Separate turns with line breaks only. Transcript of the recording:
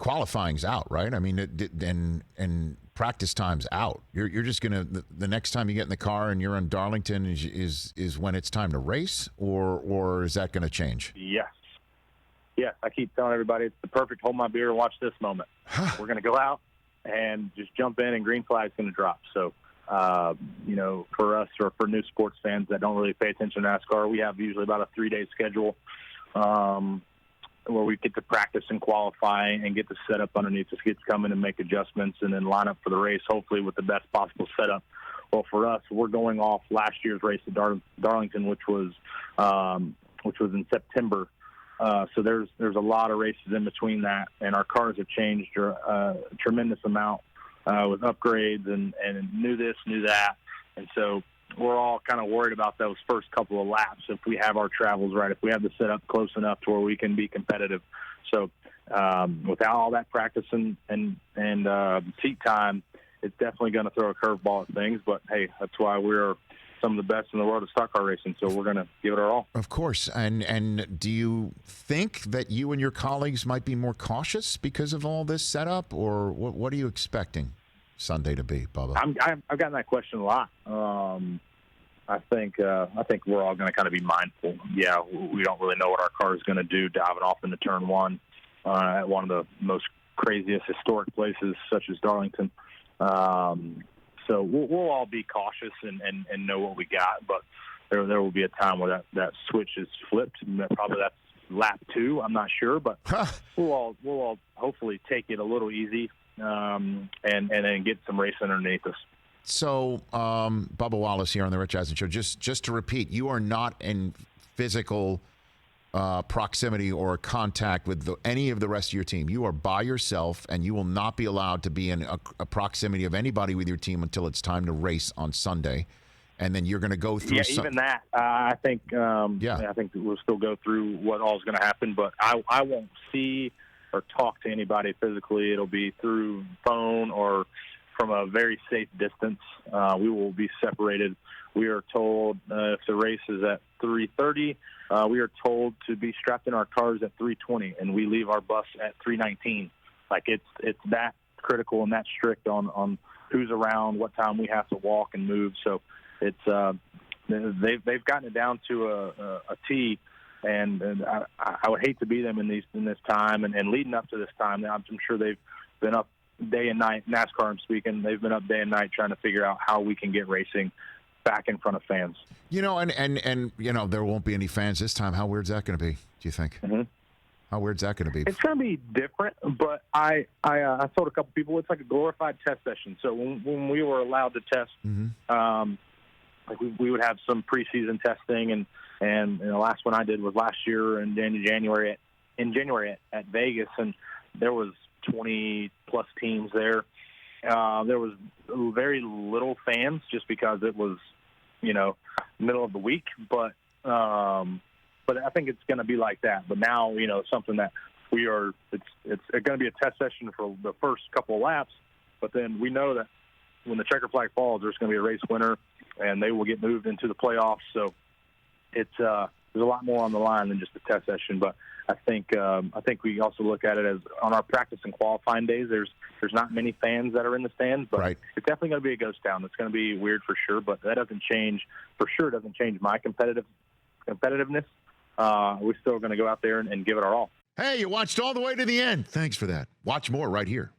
qualifying's out, right? I mean, and practice time's out. You're just gonna the next time you get in the car and you're in Darlington is when it's time to race, or is that going to change?
Yes, I keep telling everybody it's the perfect hold my beer and watch this moment. We're going to go out and just jump in, and green flag's going to drop. So, for us or for new sports fans that don't really pay attention to NASCAR, we have usually about a 3-day schedule where we get to practice and qualify and get to set up underneath the skids, come in and make adjustments, and then line up for the race, hopefully with the best possible setup. Well, for us, we're going off last year's race at Darlington, which was in September. So there's a lot of races in between that, and our cars have changed a tremendous amount with upgrades and new this, new that. And so we're all kind of worried about those first couple of laps if we have our travels right, if we have the setup close enough to where we can be competitive. So without all that practice and seat time, it's definitely going to throw a curveball at things. But, hey, that's why we're some of the best in the world of stock car racing, so we're going to give it our all.
Of course. And do you think that you and your colleagues might be more cautious because of all this setup, or what are you expecting Sunday to be, Bubba?
I've gotten that question a lot. I think we're all going to kind of be mindful. Yeah, we don't really know what our car is going to do diving off into turn one at one of the most craziest historic places, such as Darlington. So we'll all be cautious and know what we got, but there will be a time where that switch is flipped. Probably that's lap 2. I'm not sure, but we'll all hopefully take it a little easy and then get some race underneath us.
So, Bubba Wallace here on the Rich Eisen Show. Just to repeat, you are not in physical proximity or contact with any of the rest of your team. You are by yourself, and you will not be allowed to be in a proximity of anybody with your team until it's time to race on Sunday. And then you're going to go through.
Yeah, even that. I think. I think we'll still go through what all is going to happen, but I won't see or talk to anybody physically. It'll be through phone or from a very safe distance. We will be separated. We are told if the race is at 3:30, we are told to be strapped in our cars at 3:20, and we leave our bus at 3:19. Like it's that critical and that strict on who's around, what time we have to walk and move. So it's they've gotten it down to a T, and I would hate to be them in this time and leading up to this time. I'm sure they've been up day and night. NASCAR, I'm speaking. They've been up day and night trying to figure out how we can get racing back in front of fans.
And there won't be any fans this time. How weird's that going to be, do you think?
Mm-hmm.
How weird's that going to be?
It's going to be different, but I told a couple people it's like a glorified test session. So when we were allowed to test, like we would have some preseason testing, and the last one I did was last year in January at Vegas, and there was 20 plus teams there. There was very little fans just because it was, middle of the week. But I think it's going to be like that. But now, something that it's going to be a test session for the first couple of laps. But then we know that when the checker flag falls, there's going to be a race winner, and they will get moved into the playoffs. So it's there's a lot more on the line than just a test session. But I think we also look at it as on our practice and qualifying days. There's not many fans that are in the stands, but
right.
It's definitely going to be a ghost town. It's going to be weird for sure, but that doesn't change. For sure, it doesn't change my competitiveness. We're still going to go out there and give it our all.
Hey, you watched all the way to the end. Thanks for that. Watch more right here.